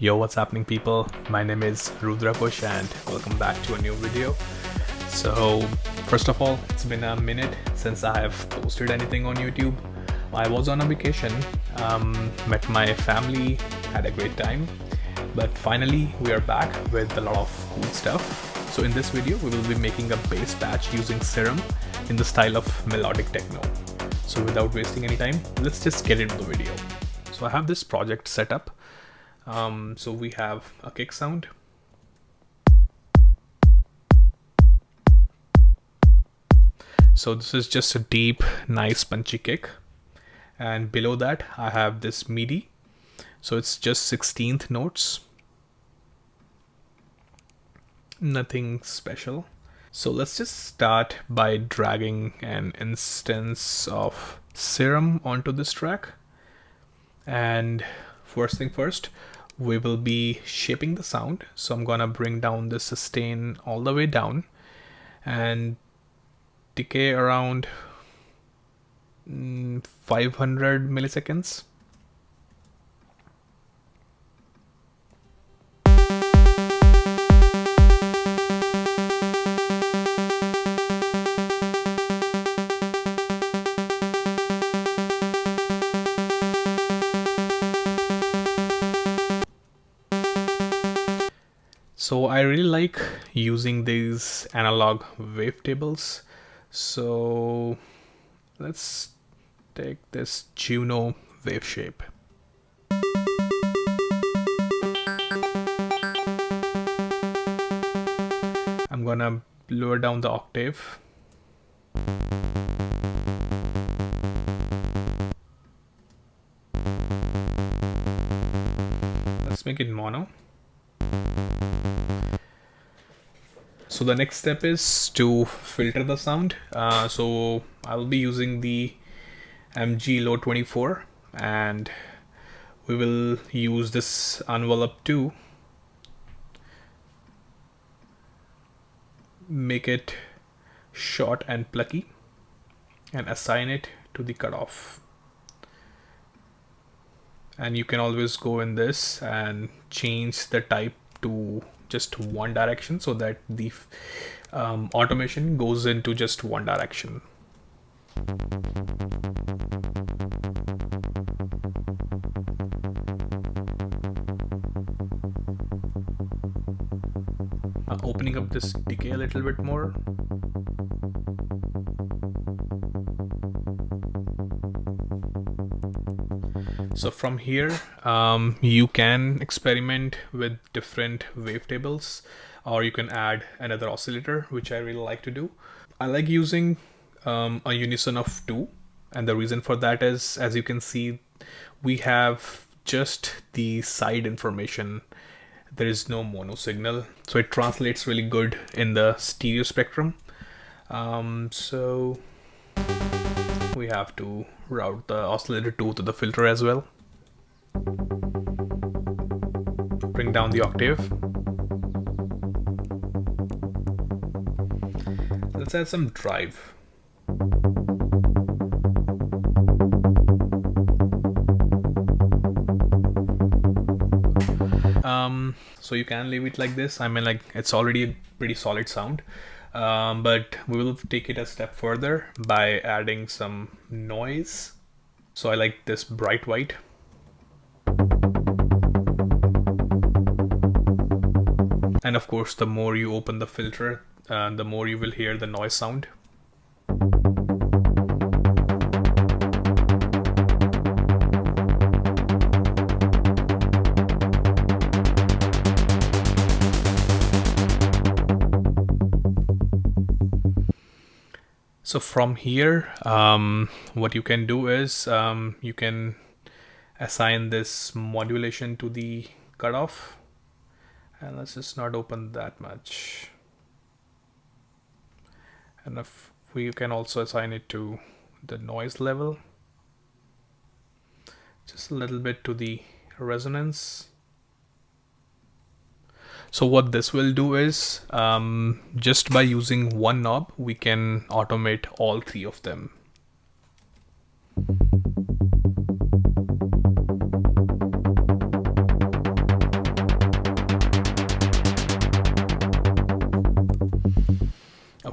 Yo, what's happening, people? My name is Rudra Kush and welcome back to a new video. So first of all, it's been a minute since I have posted anything on YouTube. I was on a vacation, met my family, had a great time, but finally we are back with a lot of cool stuff. So in this video we will be making a bass patch using Serum in the style of melodic techno. So without wasting any time, let's just get into the video. So I have this project set up. So we have a kick sound. So this is just a deep, nice punchy kick. And below that I have this MIDI. So it's just 16th notes. Nothing special. So let's just start by dragging an instance of Serum onto this track. And first thing first, we will be shaping the sound. So I'm gonna bring down the sustain all the way down and decay around 500 milliseconds. So I really like using these analog wavetables. So let's take this Juno wave shape. I'm gonna lower down the octave. Let's make it mono. So the next step is to filter the sound. So I'll be using the MG Low 24 and we will use this envelope to make it short and plucky and assign it to the cutoff. And you can always go in this and change the type to just one direction so that the automation goes into just one direction. Opening up this decay a little bit more. So from here, you can experiment with different wavetables, or you can add another oscillator, which I really like to do. I like using a unison of 2, and the reason for that is, as you can see, we have just the side information. There is no mono signal, so it translates really good in the stereo spectrum. So we have to route the oscillator 2 to the filter as well. Bring down the octave. Let's add some drive. So you can leave it like this. I mean, like, it's already a pretty solid sound. But we will take it a step further by adding some noise. So I like this bright white. And of course, the more you open the filter, the more you will hear the noise sound. So from here, what you can do is you can assign this modulation to the cutoff. And let's just not open that much. And if we can also assign it to the noise level, just a little bit to the resonance. So what this will do is, just by using one knob, we can automate all 3 of them.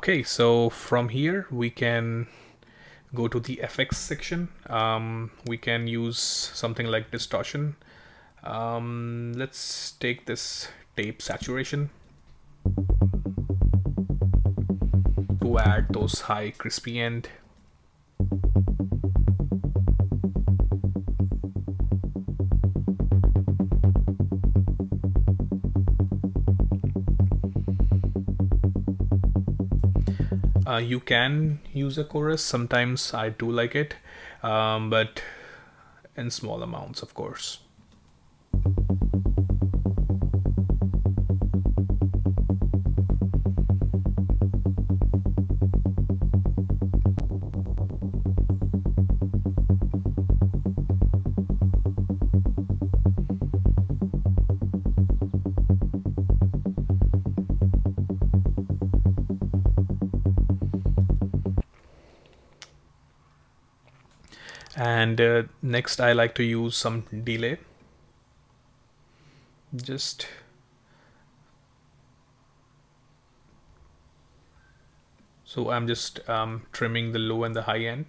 Okay, so from here we can go to the FX section. We can use something like distortion. Let's take this tape saturation to add those high crispy end. You can use a chorus. Sometimes I do like it, but in small amounts, of course. And next I like to use some delay. Just so I'm just trimming the low and the high end.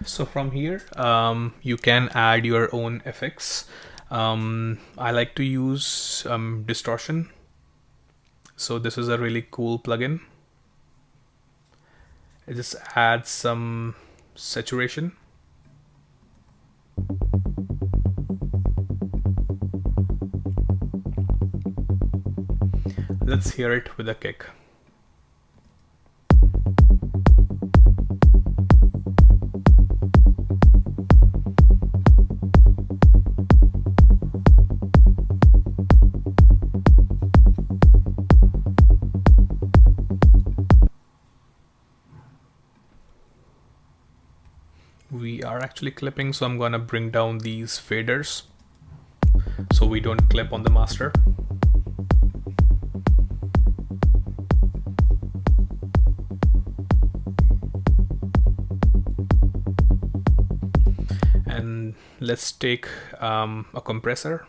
So from here, you can add your own effects. I like to use distortion. So this is a really cool plugin. It just adds some saturation. Let's hear it with a kick. We are actually clipping, so I'm gonna bring down these faders so we don't clip on the master. And let's take a compressor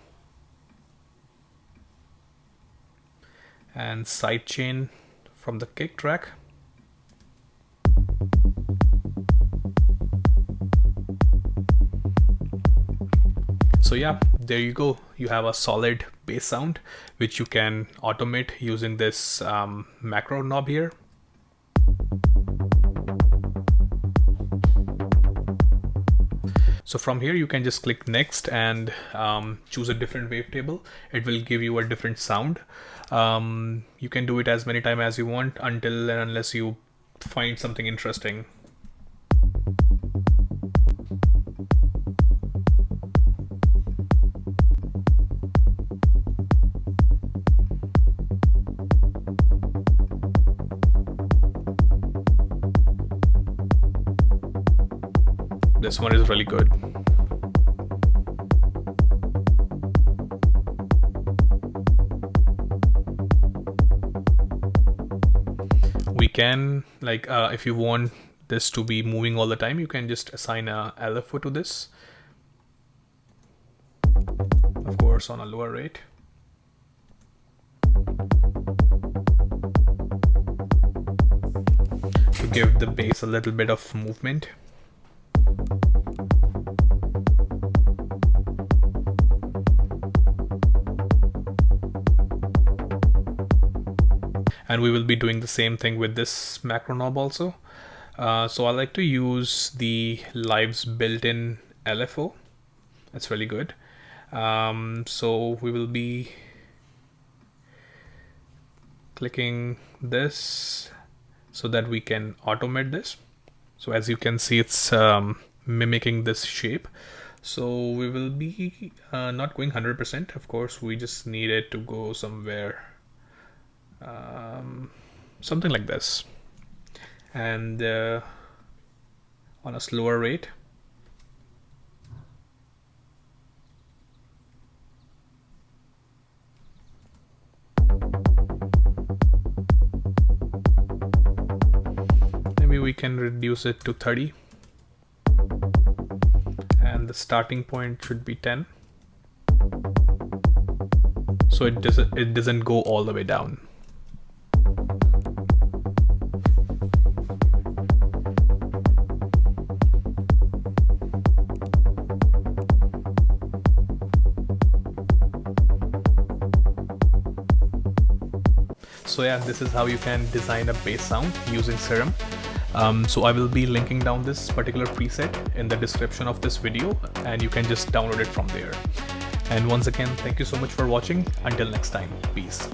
and sidechain from the kick track. So yeah, there you go. You have a solid bass sound, which you can automate using this macro knob here. So from here, you can just click next and choose a different wavetable. It will give you a different sound. You can do it as many times as you want until and unless you find something interesting. This one is really good. We can, like, if you want this to be moving all the time, you can just assign a LFO to this. Of course, on a lower rate. To give the bass a little bit of movement. And we will be doing the same thing with this macro knob also. So I like to use the Live's built-in LFO. It's really good. So we will be clicking this so that we can automate this. So as you can see, it's mimicking this shape. So we will be not going 100%. Of course, we just need it to go somewhere. something like this, and on a slower rate. Maybe we can reduce it to 30, and the starting point should be 10, so it doesn't go all the way down. So yeah, this is how you can design a bass sound using Serum. So I will be linking down this particular preset in the description of this video, and you can just download it from there. And once again, thank you so much for watching. Until next time, peace.